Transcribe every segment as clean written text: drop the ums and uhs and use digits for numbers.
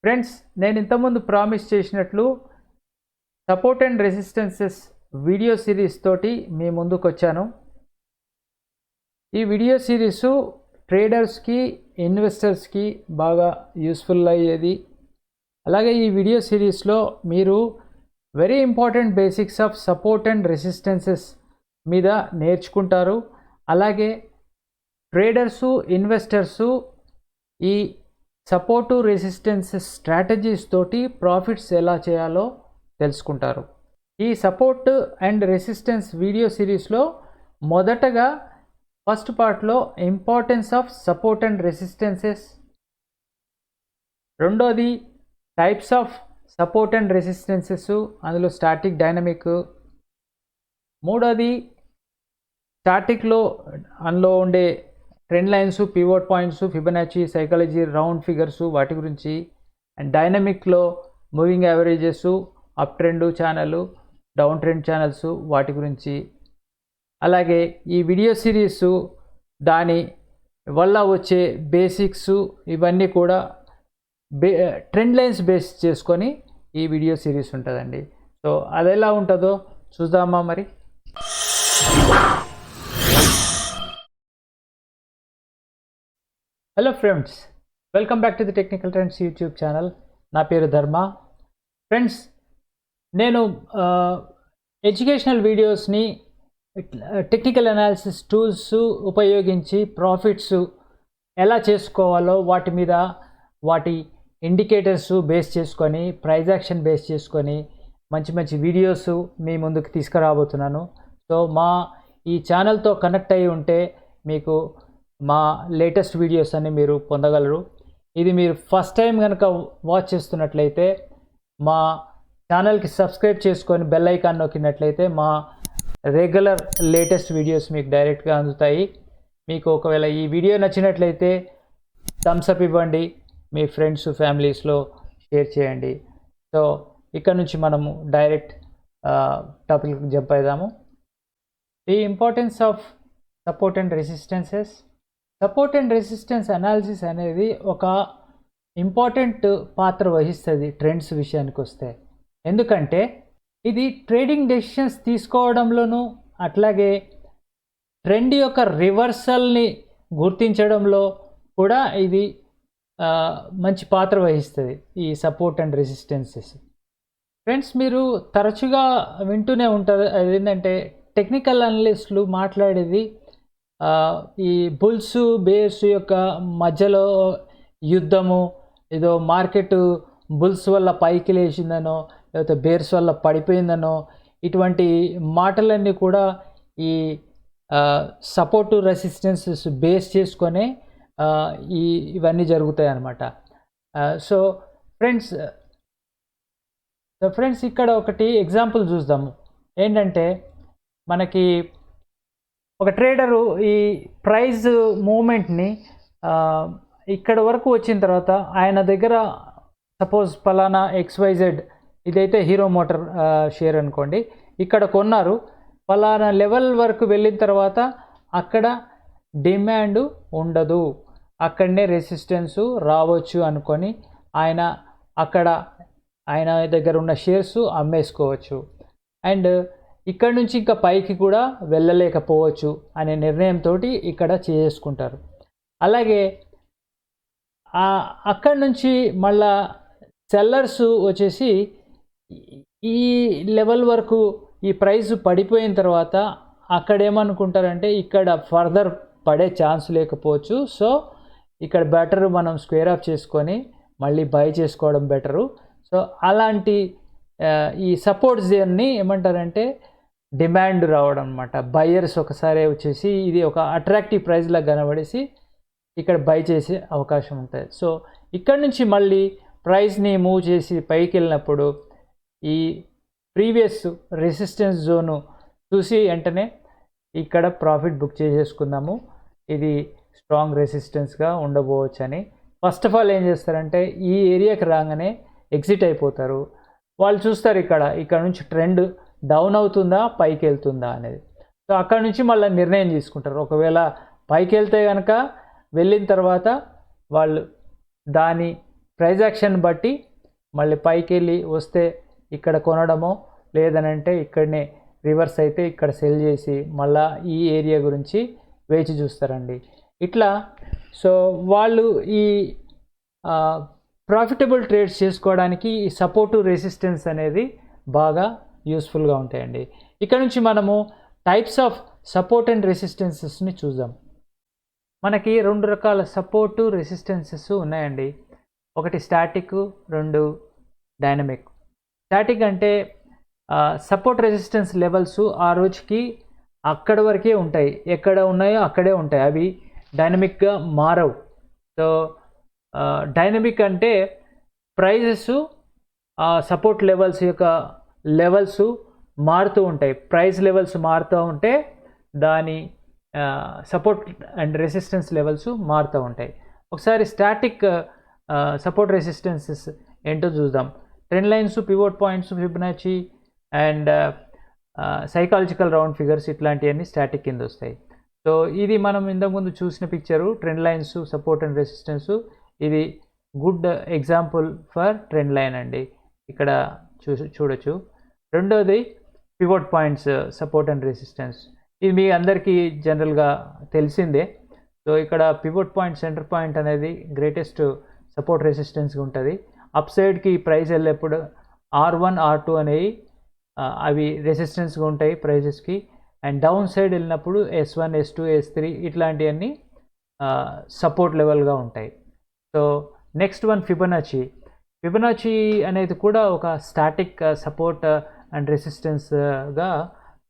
Friends, నేను ఇంతకుముందు promise చేసినట్లు support and resistances video series తోటి మీ ముందుకు వచ్చాను. ఈ వీడియో సిరీసు ట్రేడర్స్కి, ఇన్వెస్టర్స్కి బాగా యూస్ఫుల్ అయ్యేది. అలాగే ఈ వీడియో సిరీస్లో మీరు very important basics of support and resistances మీద నేర్చుకుంటారు. అలాగే ట్రేడర్సు, ఇన్వెస్టర్సు ఈ సపోర్టు రెసిస్టెన్సెస్ స్ట్రాటజీస్ తోటి ప్రాఫిట్స్ ఎలా చేయాలో తెలుసుకుంటారు. ఈ సపోర్ట్ అండ్ రెసిస్టెన్స్ వీడియో సిరీస్లో మొదటగా ఫస్ట్ పార్ట్లో importance of support and resistances, రెండోది types of support and resistances, అందులో స్టాటిక్, డైనమిక్, మూడోది స్టాటిక్లో అందులో ఉండే trend lines, pivot points, Fibonacci, psychology, round figures వాటి గురించి, అండ్ డైనమిక్లో moving averages, up trend channel, down trend channels వాటి గురించి. అలాగే ఈ వీడియో సిరీస్ దాని వల్ల వచ్చే బేసిక్స్ ఇవన్నీ కూడా ట్రెండ్ లైన్స్ బేస్ చేసుకొని ఈ వీడియో సిరీస్ ఉంటుందండి. సో అది ఎలా ఉంటుందో చూద్దామా మరి. Hello friends, welcome back to the technical trends YouTube channel. నా పేరు ధర్మ. ఫ్రెండ్స్, నేను ఎడ్యుకేషనల్ వీడియోస్ని టెక్నికల్ అనాలిసిస్ టూల్స్ ఉపయోగించి ప్రాఫిట్స్ ఎలా చేసుకోవాలో వాటి మీద, వాటి ఇండికేటర్స్ బేస్ చేసుకొని, ప్రైజ్ యాక్షన్ బేస్ చేసుకొని మంచి మంచి వీడియోస్ మీ ముందుకు తీసుకురాబోతున్నాను. సో ఈ ఛానల్తో కనెక్ట్ అయ్యి ఉంటే మీకు మా లేటెస్ట్ వీడియోస్ అన్ని మీరు పొందగలరు. ఇది మీరు ఫస్ట్ టైం కనుక వాచ్ చేస్తున్నట్లయితే మా ఛానల్కి సబ్స్క్రైబ్ చేసుకొని బెల్ ఐకాన్ నొక్కినట్లయితే మా రెగ్యులర్ లేటెస్ట్ వీడియోస్ మీకు డైరెక్ట్గా అందుతాయి. మీకు ఒకవేళ ఈ వీడియో నచ్చినట్లయితే థమ్స్ అప్ ఇవ్వండి, మీ ఫ్రెండ్స్, ఫ్యామిలీస్లో షేర్ చేయండి. సో ఇక్కడ నుంచి మనము డైరెక్ట్ టాపిక్ జంప్ అవుదాము. The importance of support and resistances. Support and resistance analysis అనేది ఒక ఇంపార్టెంట్ పాత్ర వహిస్తుంది ట్రెండ్స్ విషయానికి వస్తే. ఎందుకంటే ఇది ట్రేడింగ్ డెసిషన్స్ తీసుకోవడంలోనూ, అట్లాగే ట్రెండ్ యొక్క రివర్సల్ని గుర్తించడంలో కూడా ఇది మంచి పాత్ర వహిస్తుంది, ఈ సపోర్ట్ అండ్ రెసిస్టెన్సెస్. ఫ్రెండ్స్, మీరు తరచుగా వింటూనే ఉంటారు, అదేంటంటే టెక్నికల్ అనలిస్టులు మాట్లాడేది ఈ బుల్స్, బేర్స్ యొక్క మధ్యలో యుద్ధము, ఏదో మార్కెట్ బుల్స్ వల్ల పైకి లేచిందనో లేకపోతే బేర్స్ వల్ల పడిపోయిందనో, ఇటువంటి మాటలన్నీ కూడా ఈ సపోర్టు రెసిస్టెన్సెస్ బేస్ చేసుకొని ఇవన్నీ జరుగుతాయి అన్నమాట. సో ఫ్రెండ్స్ ఇక్కడ ఒకటి ఎగ్జాంపుల్ చూద్దాము. ఏంటంటే మనకి ఒక ట్రేడరు ఈ ప్రైజ్ మూమెంట్ని ఇక్కడ వరకు వచ్చిన తర్వాత ఆయన దగ్గర సపోజ్ పలానా XYZ, ఇదైతే హీరో మోటార్ షేర్ అనుకోండి, ఇక్కడ కొన్నారు. పలానా లెవెల్ వరకు వెళ్ళిన తర్వాత అక్కడ డిమాండ్ ఉండదు, అక్కడనే రెసిస్టెన్స్ రావచ్చు అనుకొని ఆయన దగ్గర ఉన్న షేర్స్ అమ్మేసుకోవచ్చు. అండ్ ఇక్కడ నుంచి ఇంకా పైకి కూడా వెళ్ళలేకపోవచ్చు అనే నిర్ణయంతో ఇక్కడ చేసుకుంటారు. అలాగే అక్కడి నుంచి మళ్ళా సెల్లర్స్ వచ్చేసి ఈ లెవెల్ వరకు ఈ ప్రైస్ పడిపోయిన తర్వాత అక్కడ ఏమనుకుంటారంటే ఇక్కడ ఫర్దర్ పడే ఛాన్స్ లేకపోవచ్చు, సో ఇక్కడ బెటర్ మనం స్క్వేర్ ఆఫ్ చేసుకొని మళ్ళీ బై చేసుకోవడం బెటరు. సో అలాంటి ఈ సపోర్ట్ జోన్ని ఏమంటారంటే డిమాండ్ రావడం అనమాట. బయ్యర్స్ ఒకసారి వచ్చేసి ఇది ఒక అట్రాక్టివ్ ప్రైస్లా కనబడేసి ఇక్కడ బై చేసే అవకాశం ఉంటుంది. సో ఇక్కడ నుంచి మళ్ళీ ప్రైస్ని మూవ్ చేసి పైకి వెళ్ళినప్పుడు ఈ ప్రీవియస్ రెసిస్టెన్స్ జోను చూసి వెంటనే ఇక్కడ ప్రాఫిట్ బుక్ చేసేసుకుందాము, ఇది స్ట్రాంగ్ రెసిస్టెన్స్గా ఉండబోవచ్చు అని. ఫస్ట్ ఆఫ్ ఆల్ ఏం చేస్తారంటే ఈ ఏరియాకి రాగానే ఎగ్జిట్ అయిపోతారు. వాళ్ళు చూస్తారు ఇక్కడ నుంచి ట్రెండ్ డౌన్ అవుతుందా పైకి వెళ్తుందా అనేది. సో అక్కడ నుంచి మళ్ళీ నిర్ణయం తీసుకుంటారు. ఒకవేళ పైకి వెళ్తే కనుక వెళ్ళిన తర్వాత వాళ్ళు దాని ప్రైస్ యాక్షన్ బట్టి మళ్ళీ పైకి వెళ్ళి వస్తే ఇక్కడ కొనడమో లేదనంటే ఇక్కడనే రివర్స్ అయితే ఇక్కడ సెల్ చేసి మళ్ళీ ఈ ఏరియా గురించి వేచి చూస్తారండి. ఇట్లా సో వాళ్ళు ఈ ప్రాఫిటబుల్ ట్రేడ్స్ చేసుకోవడానికి ఈ సపోర్టు రెసిస్టెన్స్ అనేది బాగా యూస్ఫుల్గా ఉంటాయండి. ఇక్కడ నుంచి మనము టైప్స్ ఆఫ్ సపోర్ట్ అండ్ రెసిస్టెన్సెస్ని చూద్దాం. మనకి 2 రకాల సపోర్టు రెసిస్టెన్సెస్ ఉన్నాయండి. ఒకటి స్టాటిక్, 2 డైనమిక్. స్టాటిక్ అంటే సపోర్ట్ రెసిస్టెన్స్ లెవెల్స్ ఆ రోజుకి అక్కడ వరకే ఉంటాయి, ఎక్కడ ఉన్నాయో అక్కడే ఉంటాయి, అవి డైనమిక్గా మారవు. సో డైనమిక్ అంటే ప్రైజెస్ సపోర్ట్ లెవెల్స్ యొక్క లెవెల్స్ మారుతూ ఉంటాయి. ప్రైస్ లెవెల్స్ మారుతూ ఉంటే దాని సపోర్ట్ అండ్ రెసిస్టెన్స్ లెవెల్స్ మారుతూ ఉంటాయి. ఒకసారి స్టాటిక్ సపోర్ట్ రెసిస్టెన్సెస్ ఏంటో చూద్దాం. Trend lines, pivot points, Fibonacci and psychological round figures ఇట్లాంటివన్నీ స్టాటిక్ కింద వస్తాయి. సో ఇది మనం ఇంతకుముందు చూసిన picture trend lines, support and resistance. ఇది good example for trend line అండి, ఇక్కడ చూడొచ్చు. రెండోది pivot points, support and resistance. ఇది మీ అందరికీ జనరల్గా తెలిసిందే. సో ఇక్కడ పివోట్ పాయింట్, సెంటర్ పాయింట్ అనేది గ్రేటెస్ట్ సపోర్ట్ రెసిస్టెన్స్గా ఉంటుంది. అప్ సైడ్కి ప్రైస్ వెళ్ళేప్పుడు R1, R2 అనేవి అవి రెసిస్టెన్స్గా ఉంటాయి ప్రైజెస్కి. అండ్ డౌన్ సైడ్ వెళ్ళినప్పుడు S1, S2, S3 ఇట్లాంటివన్నీ సపోర్ట్ లెవెల్గా ఉంటాయి. So next one Fibonacci. Fibonacci అనేది కూడా ఒక స్టాటిక్ సపోర్ట్ అండ్ రెసిస్టెన్స్గా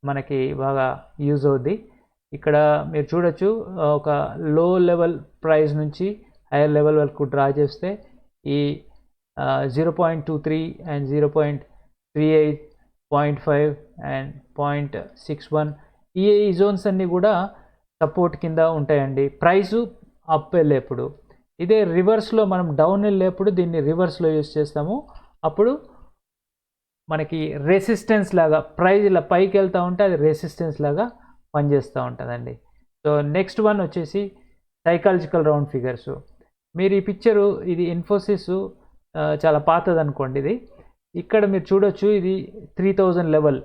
మనకి బాగా యూజ్ అవుద్ది. ఇక్కడ మీరు చూడొచ్చు, ఒక లో లెవెల్ ప్రైస్ నుంచి హైయర్ లెవెల్ వరకు డ్రా చేస్తే ఈ 0.23 అండ్ 0.38, 0.5 అండ్ 0.61 ఈ జోన్స్ అన్నీ కూడా సపోర్ట్ కింద ఉంటాయండి ప్రైసు అప్ వెళ్ళేప్పుడు. ఇదే రివర్స్లో మనం డౌన్ వెళ్ళేప్పుడు దీన్ని రివర్స్లో యూజ్ చేస్తాము. అప్పుడు మనకి రెసిస్టెన్స్ లాగా ప్రైజ్ ఇలా పైకి వెళ్తూ ఉంటే అది రెసిస్టెన్స్ లాగా పనిచేస్తూ ఉంటుందండి. సో నెక్స్ట్ వన్ వచ్చేసి సైకాలజికల్ రౌండ్ ఫిగర్స్. మీరు ఈ పిక్చరు, ఇది ఇన్ఫోసిస్ చాలా పాతది అనుకోండి. ఇది ఇక్కడ మీరు చూడొచ్చు, ఇది 3000 లెవెల్.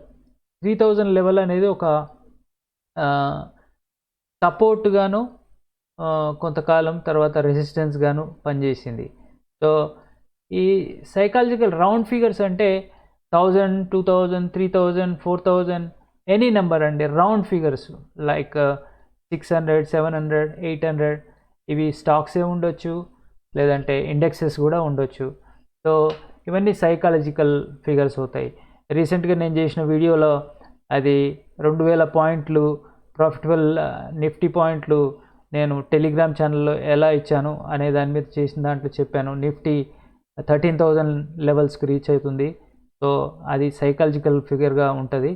3000 లెవెల్ అనేది ఒక సపోర్ట్ గాను కొంతకాలం తర్వాత రెసిస్టెన్స్ గాను పనిచేసింది. సో ఈ సైకాలజికల్ రౌండ్ ఫిగర్స్ అంటే 1000, 2000, 3000, 4000 ఎనీ నెంబర్ అండి, రౌండ్ ఫిగర్స్ లైక్ 600, 700, 800 ఇవి స్టాక్సే ఉండొచ్చు, లేదంటే ఇండెక్సెస్ కూడా ఉండొచ్చు. సో ఇవన్నీ సైకాలజికల్ ఫిగర్స్ అవుతాయి. రీసెంట్గా నేను చేసిన వీడియోలో అది 2000 పాయింట్లు ప్రాఫిటబుల్ నిఫ్టీ పాయింట్లు నేను టెలిగ్రామ్ ఛానల్లో ఎలా ఇచ్చాను అనే దాని మీద చేసిన దాంట్లో చెప్పాను. నిఫ్టీ 13,000 లెవెల్స్కి రీచ్ అవుతుంది. సో అది సైకాలజికల్ ఫిగర్గా ఉంటుంది.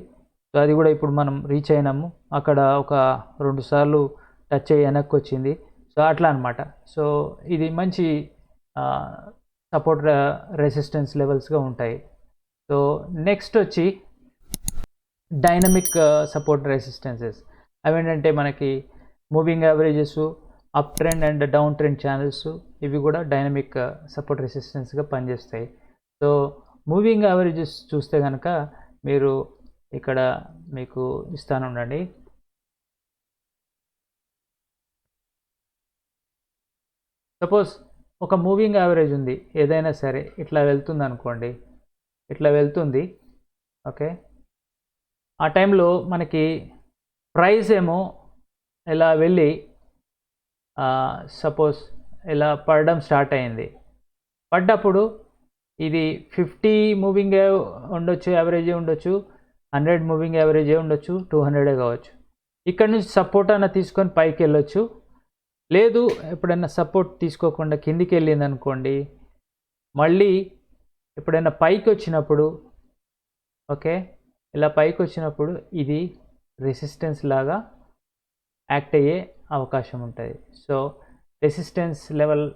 సో అది కూడా ఇప్పుడు మనం రీచ్ అయినాము. అక్కడ ఒక 2 సార్లు టచ్ అయ్యి వెనక్కి వచ్చింది. సో అట్లా అనమాట. సో ఇది మంచి సపోర్ట్ రెసిస్టెన్స్ లెవెల్స్గా ఉంటాయి. సో నెక్స్ట్ వచ్చి డైనమిక్ సపోర్ట్ రెసిస్టెన్సెస్. అవేంటంటే మనకి moving averages, up trend and down trend channels, ఇవి కూడా డైనమిక్ సపోర్ట్ రెసిస్టెన్స్గా పనిచేస్తాయి. సో మూవింగ్ యావరేజెస్ చూస్తే కనుక మీరు ఇక్కడ మీకు ఇస్తాను ఉండండి. సపోజ్ ఒక మూవింగ్ యావరేజ్ ఉంది, ఏదైనా సరే ఇట్లా వెళ్తుంది అనుకోండి, ఇట్లా వెళ్తుంది. ఓకే, ఆ టైంలో మనకి ప్రైస్ ఏమో ఇలా వెళ్ళి సపోజ్ ఇలా పడడం స్టార్ట్ అయింది. పడ్డప్పుడు ఇది 50 మూవింగ్ ఉండొచ్చు, యావరేజే ఉండొచ్చు, 100 మూవింగ్ యావరేజే ఉండొచ్చు, 200 కావచ్చు. ఇక్కడ నుంచి సపోర్ట్ అన్న తీసుకొని పైకి వెళ్ళొచ్చు. లేదు ఎప్పుడైనా సపోర్ట్ తీసుకోకుండా కిందికి వెళ్ళింది అనుకోండి, మళ్ళీ ఎప్పుడైనా పైకి వచ్చినప్పుడు, ఓకే, ఇలా పైకి వచ్చినప్పుడు ఇది రెసిస్టెన్స్ లాగా యాక్ట్ అయ్యే అవకాశం ఉంటుంది. సో రెసిస్టెన్స్ లెవెల్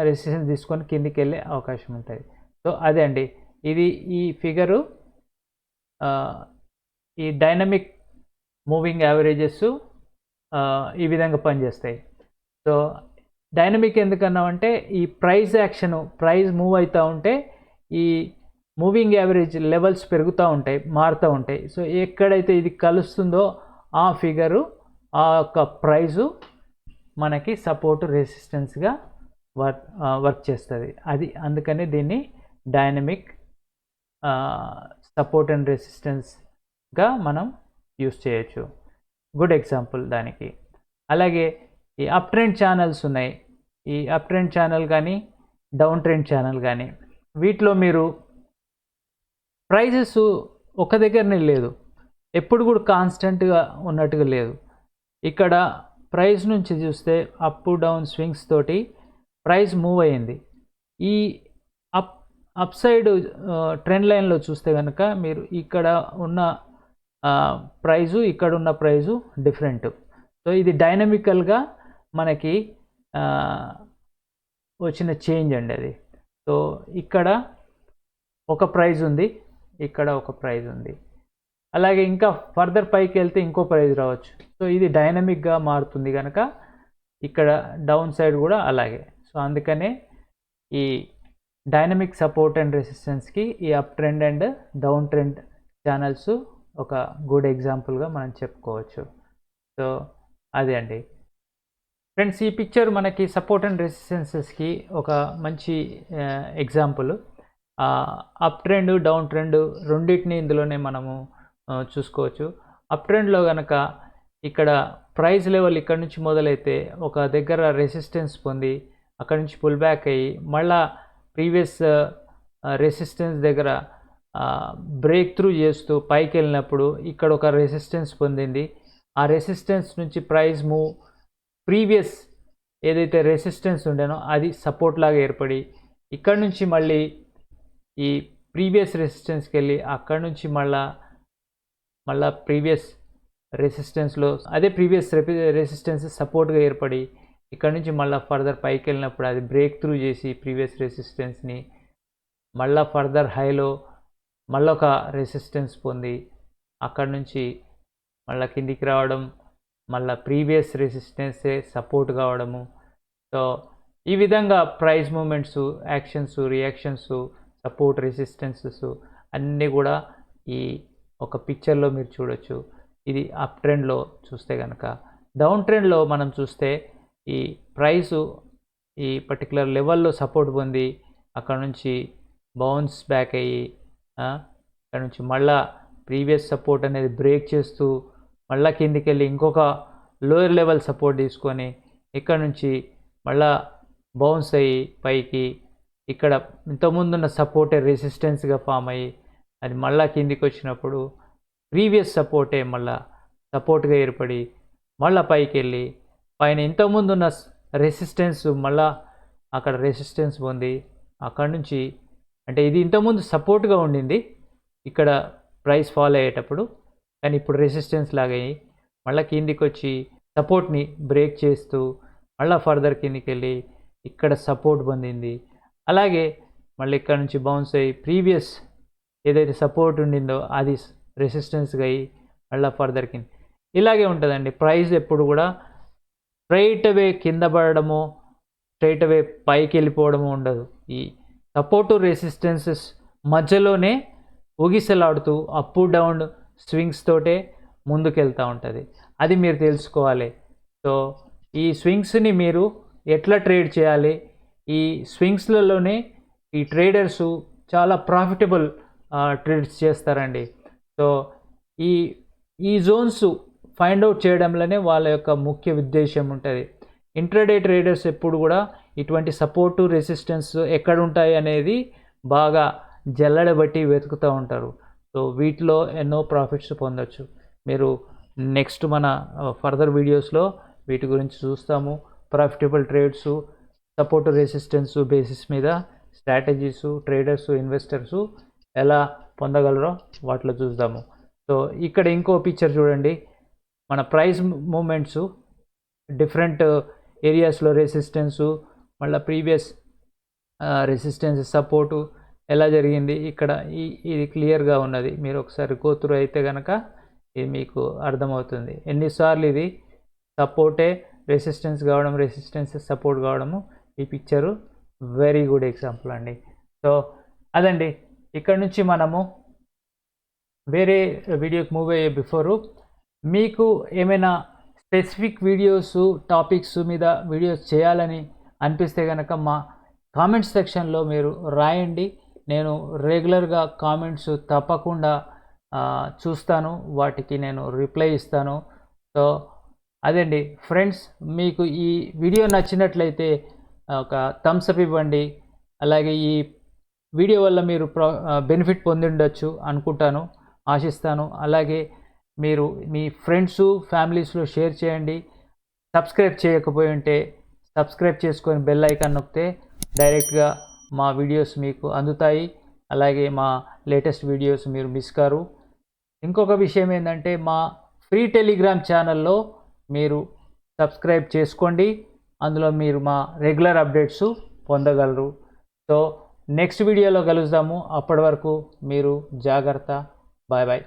రెసిస్టెన్స్ తీసుకొని కిందికి వెళ్ళే అవకాశం ఉంటుంది. సో అదే అండి, ఇది ఈ ఫిగరు ఈ డైనమిక్ మూవింగ్ యావరేజెస్ ఈ విధంగా పనిచేస్తాయి. సో డైనమిక్ ఎందుకన్నామంటే ఈ ప్రైస్ యాక్షన్, ప్రైస్ మూవ్ అవుతూ ఉంటే ఈ మూవింగ్ యావరేజ్ లెవెల్స్ పెరుగుతూ ఉంటాయి, మారుతూ ఉంటాయి. సో ఎక్కడైతే ఇది కలుస్తుందో ఆ ఫిగరు, ఆ యొక్క ప్రైజు మనకి సపోర్ట్ రెసిస్టెన్స్గా వర్క్ చేస్తుంది. అది అందుకని దీన్ని డైనమిక్ సపోర్ట్ అండ్ రెసిస్టెన్స్గా మనం యూస్ చేయొచ్చు. గుడ్ ఎగ్జాంపుల్ దానికి. అలాగే ఈ అప్ ట్రెండ్ ఛానల్స్ ఉన్నాయి. ఈ అప్ ట్రెండ్ ఛానల్ కానీ డౌన్ ట్రెండ్ ఛానల్ కానీ వీటిలో మీరు ప్రైజెస్ ఒక దగ్గరనే లేదు, ఎప్పుడు కూడా కాన్స్టెంట్గా ఉన్నట్టుగా లేదు. ఇక్కడ ప్రైస్ నుంచి చూస్తే అప్ డౌన్ స్వింగ్స్ తోటి ప్రైస్ మూవ్ అయ్యింది. ఈ అప్ సైడ్ ట్రెండ్ లైన్లో చూస్తే కనుక మీరు ఇక్కడ ఉన్న ప్రైజు, ఇక్కడ ఉన్న ప్రైజు డిఫరెంట్. సో ఇది డైనమికల్గా మనకి వచ్చిన చేంజ్ అండి అది. సో ఇక్కడ ఒక ప్రైజ్ ఉంది, ఇక్కడ ఒక ప్రైజ్ ఉంది. అలాగే ఇంకా ఫర్దర్ పైకి వెళ్తే ఇంకో ప్రైజ్ రావచ్చు. సో ఇది డైనమిక్గా మారుతుంది కనుక ఇక్కడ డౌన్ సైడ్ కూడా అలాగే. సో అందుకనే ఈ డైనమిక్ సపోర్ట్ అండ్ రెసిస్టెన్స్కి ఈ up trend and down trend channels ఒక గుడ్ ఎగ్జాంపుల్గా మనం చెప్పుకోవచ్చు. సో అదే అండి ఫ్రెండ్స్, ఈ పిక్చర్ మనకి సపోర్ట్ అండ్ రెసిస్టెన్సెస్కి ఒక మంచి example. Up trend, down trend రెండింటిని ఇందులోనే మనము చూసుకోవచ్చు. అప్ ట్రెండ్లో కనుక ఇక్కడ ప్రైస్ లెవెల్ ఇక్కడ నుంచి మొదలైతే ఒక దగ్గర రెసిస్టెన్స్ పొంది అక్కడ నుంచి పుల్ బ్యాక్ అయ్యి మళ్ళా ప్రీవియస్ రెసిస్టెన్స్ దగ్గర బ్రేక్ త్రూ చేస్తూ పైకి వెళ్ళినప్పుడు ఇక్కడ ఒక రెసిస్టెన్స్ పొందింది. ఆ రెసిస్టెన్స్ నుంచి ప్రైస్ మూవ్ ప్రీవియస్ ఏదైతే రెసిస్టెన్స్ ఉండేనో అది సపోర్ట్ లాగా ఏర్పడి ఇక్కడ నుంచి మళ్ళీ ఈ ప్రీవియస్ రెసిస్టెన్స్కి వెళ్ళి అక్కడ నుంచి మళ్ళా ప్రీవియస్ రెసిస్టెన్స్లో అదే ప్రీవియస్ రెసిస్టెన్స్ సపోర్ట్గా ఏర్పడి ఇక్కడ నుంచి మళ్ళీ ఫర్దర్ పైకి వెళ్ళినప్పుడు అది బ్రేక్ త్రూ చేసి ప్రీవియస్ రెసిస్టెన్స్ని మళ్ళీ ఫర్దర్ హైలో మళ్ళొక రెసిస్టెన్స్ పొంది అక్కడ నుంచి మళ్ళీ కిందికి రావడం, మళ్ళీ ప్రీవియస్ రెసిస్టెన్సే సపోర్ట్ కావడము. సో ఈ విధంగా price movements, actions, reactions, support, resistances అన్నీ కూడా ఈ ఒక పిక్చర్లో మీరు చూడొచ్చు. ఇది అప్ ట్రెండ్లో చూస్తే కనుక. డౌన్ ట్రెండ్లో మనం చూస్తే ఈ ప్రైసు ఈ పర్టికులర్ లెవెల్లో సపోర్ట్ పొంది అక్కడ నుంచి బౌన్స్ బ్యాక్ అయ్యి అక్కడ నుంచి మళ్ళా ప్రీవియస్ సపోర్ట్ అనేది బ్రేక్ చేస్తూ మళ్ళీ కిందికి వెళ్ళి ఇంకొక లోయర్ లెవెల్ సపోర్ట్ తీసుకొని ఇక్కడ నుంచి మళ్ళా బౌన్స్ అయ్యి పైకి ఇక్కడ ఇంతకుముందున్న సపోర్టే రెసిస్టెన్స్గా ఫామ్ అయ్యి అది మళ్ళీ కిందికి వచ్చినప్పుడు ప్రీవియస్ సపోర్టే మళ్ళీ సపోర్ట్గా ఏర్పడి మళ్ళీ పైకి వెళ్ళి పైన ఇంతకుముందు ఉన్న రెసిస్టెన్స్ మళ్ళీ అక్కడ రెసిస్టెన్స్ పొంది అక్కడ నుంచి అంటే ఇది ఇంతకుముందు సపోర్ట్గా ఉండింది ఇక్కడ ప్రైస్ ఫాల్ అయ్యేటప్పుడు, కానీ ఇప్పుడు రెసిస్టెన్స్ లాగా అయ్యి మళ్ళీ కిందికి వచ్చి సపోర్ట్ని బ్రేక్ చేస్తూ మళ్ళీ ఫర్దర్ కిందికి వెళ్ళి ఇక్కడ సపోర్ట్ పొందింది. అలాగే మళ్ళీ ఇక్కడ నుంచి బౌన్స్ అయ్యి ప్రీవియస్ ఏదైతే సపోర్ట్ ఉండిందో అది రెసిస్టెన్స్గా అయ్యి మళ్ళీ ఫర్దర్ కింద ఇలాగే ఉంటుందండి. ప్రైస్ ఎప్పుడు కూడా స్ట్రైట్ అవే కింద పడడము, స్ట్రైట్ అవే పైకి వెళ్ళిపోవడము ఉండదు. ఈ సపోర్టు రెసిస్టెన్సెస్ మధ్యలోనే ఊగిసలాడుతూ అప్ డౌన్ స్వింగ్స్ తోటే ముందుకెళ్తూ ఉంటుంది. అది మీరు తెలుసుకోవాలి. సో ఈ స్వింగ్స్ని మీరు ఎట్లా ట్రేడ్ చేయాలి, ఈ స్వింగ్స్లలోనే ఈ ట్రేడర్సు చాలా ప్రాఫిటబుల్ ట్రేడ్స్ చేస్తారండి. సో ఈ జోన్స్ ఫైండ్ అవుట్ చేయడంలోనే వాళ్ళ యొక్క ముఖ్య ఉద్దేశం ఉంటుంది. ఇంట్రాడే ట్రేడర్స్ ఎప్పుడు కూడా ఇటువంటి సపోర్టు, రెసిస్టెన్స్ ఎక్కడ ఉంటాయి అనేది బాగా జల్లెడబట్టి వెతుకుతూ ఉంటారు. సో వీటిలో ఎన్నో ప్రాఫిట్స్ పొందొచ్చు. మీరు నెక్స్ట్ మన ఫర్దర్ వీడియోస్లో వీటి గురించి చూస్తాము. Profitable trades, support, resistance basis మీద స్ట్రాటజీసు, ట్రేడర్సు, ఇన్వెస్టర్సు ఎలా పొందగలరో వాటిలో చూద్దాము. సో ఇక్కడ ఇంకో పిక్చర్ చూడండి. మన ప్రైస్ మూమెంట్స్ డిఫరెంట్ ఏరియాస్లో రెసిస్టెన్సు మళ్ళీ ప్రీవియస్ రెసిస్టెన్స్, సపోర్టు ఎలా జరిగింది ఇక్కడ ఇది క్లియర్గా ఉన్నది. మీరు ఒకసారి గోతురు అయితే కనుక ఇది మీకు అర్థమవుతుంది. ఎన్నిసార్లు ఇది సపోర్టే రెసిస్టెన్స్ కావడం, రెసిస్టెన్స్ సపోర్ట్ కావడము ఈ పిక్చరు వెరీ గుడ్ ఎగ్జాంపుల్ అండి. సో అదండి, ఇక్కడ నుంచి మనము వేరే వీడియోకి మూవ్ అయ్యే బిఫోరు మీకు ఏమైనా స్పెసిఫిక్ వీడియోస్ టాపిక్స్ మీద వీడియోస్ చేయాలని అనిపిస్తే కనుక మా కామెంట్స్ సెక్షన్లో మీరు రాయండి. నేను రెగ్యులర్గా కామెంట్స్ తప్పకుండా చూస్తాను, వాటికి నేను రిప్లై ఇస్తాను. సో అదండి ఫ్రెండ్స్, మీకు ఈ వీడియో నచ్చినట్లయితే ఒక థమ్స్ అప్ ఇవ్వండి. అలాగే ఈ వీడియో వల్ల మీరు బెనిఫిట్ పొంది ఉండొచ్చు అనుకుంటాను, ఆశిస్తాను. అలాగే మీరు మీ ఫ్రెండ్స్ ఫ్యామిలీస్లో షేర్ చేయండి. సబ్స్క్రైబ్ చేయకపోయి ఉంటే సబ్స్క్రైబ్ చేసుకొని బెల్ ఐకాన్ నొక్కితే డైరెక్ట్గా మా వీడియోస్ మీకు అందుతాయి. అలాగే మా లేటెస్ట్ వీడియోస్ మీరు మిస్ కారు. ఇంకొక విషయం ఏంటంటే మా ఫ్రీ టెలిగ్రామ్ ఛానల్లో మీరు సబ్స్క్రైబ్ చేసుకోండి. అందులో మీరు మా రెగ్యులర్ అప్డేట్స్ పొందగలరు. సో నెక్స్ట్ వీడియోలో కలుద్దాము. అప్పటి వరకు మీరు జాగ్రత్త. Bye bye.